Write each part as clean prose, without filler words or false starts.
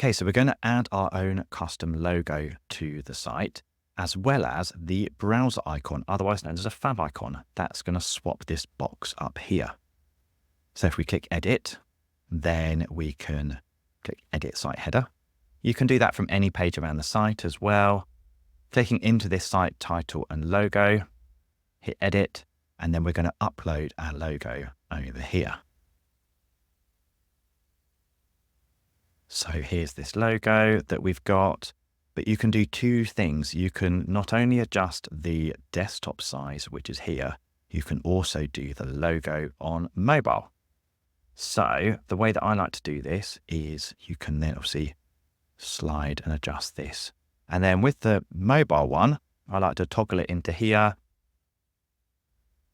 Okay, so we're going to add our own custom logo to the site, as well as the browser icon, otherwise known as a favicon. That's going to swap this box up here. So if we click edit, then we can click edit site header. You can do that from any page around the site as well. Clicking into this site title and logo, hit edit, and then we're going to upload our logo over here. So here's this logo that we've got, but you can do two things. You can not only adjust the desktop size, which is here, you can also do the logo on mobile. So the way that I like to do this is you can then obviously slide and adjust this. And then with the mobile one, I like to toggle it into here,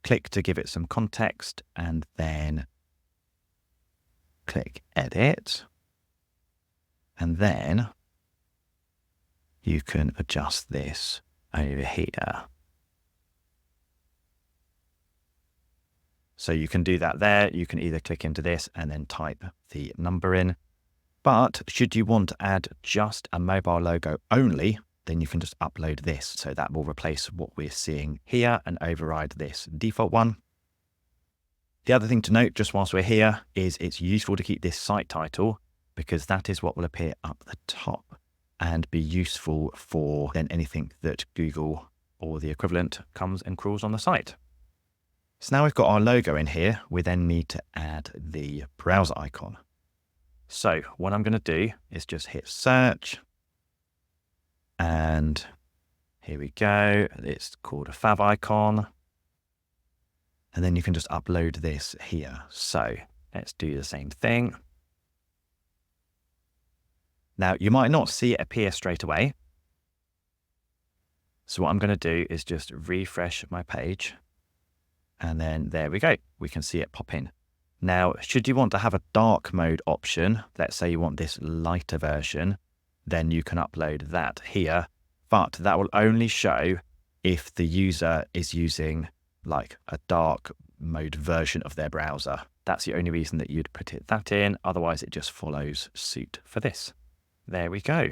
click to give it some context, and then click edit. And then you can adjust this over here. So you can do that there. You can either click into this and then type the number in. But should you want to add just a mobile logo only, then you can just upload this. So that will replace what we're seeing here and override this default one. The other thing to note, just whilst we're here, is it's useful to keep this site title, because that is what will appear up the top and be useful for then anything that Google or the equivalent comes and crawls on the site. So now we've got our logo in here, we then need to add the browser icon. So what I'm going to do is just hit search, and here we go. It's called a favicon. And then you can just upload this here. So let's do the same thing. Now, you might not see it appear straight away. So what I'm going to do is just refresh my page. And then there we go. We can see it pop in. Now, should you want to have a dark mode option, let's say you want this lighter version, then you can upload that here. But that will only show if the user is using like a dark mode version of their browser. That's the only reason that you'd put that in. Otherwise, it just follows suit for this. There we go.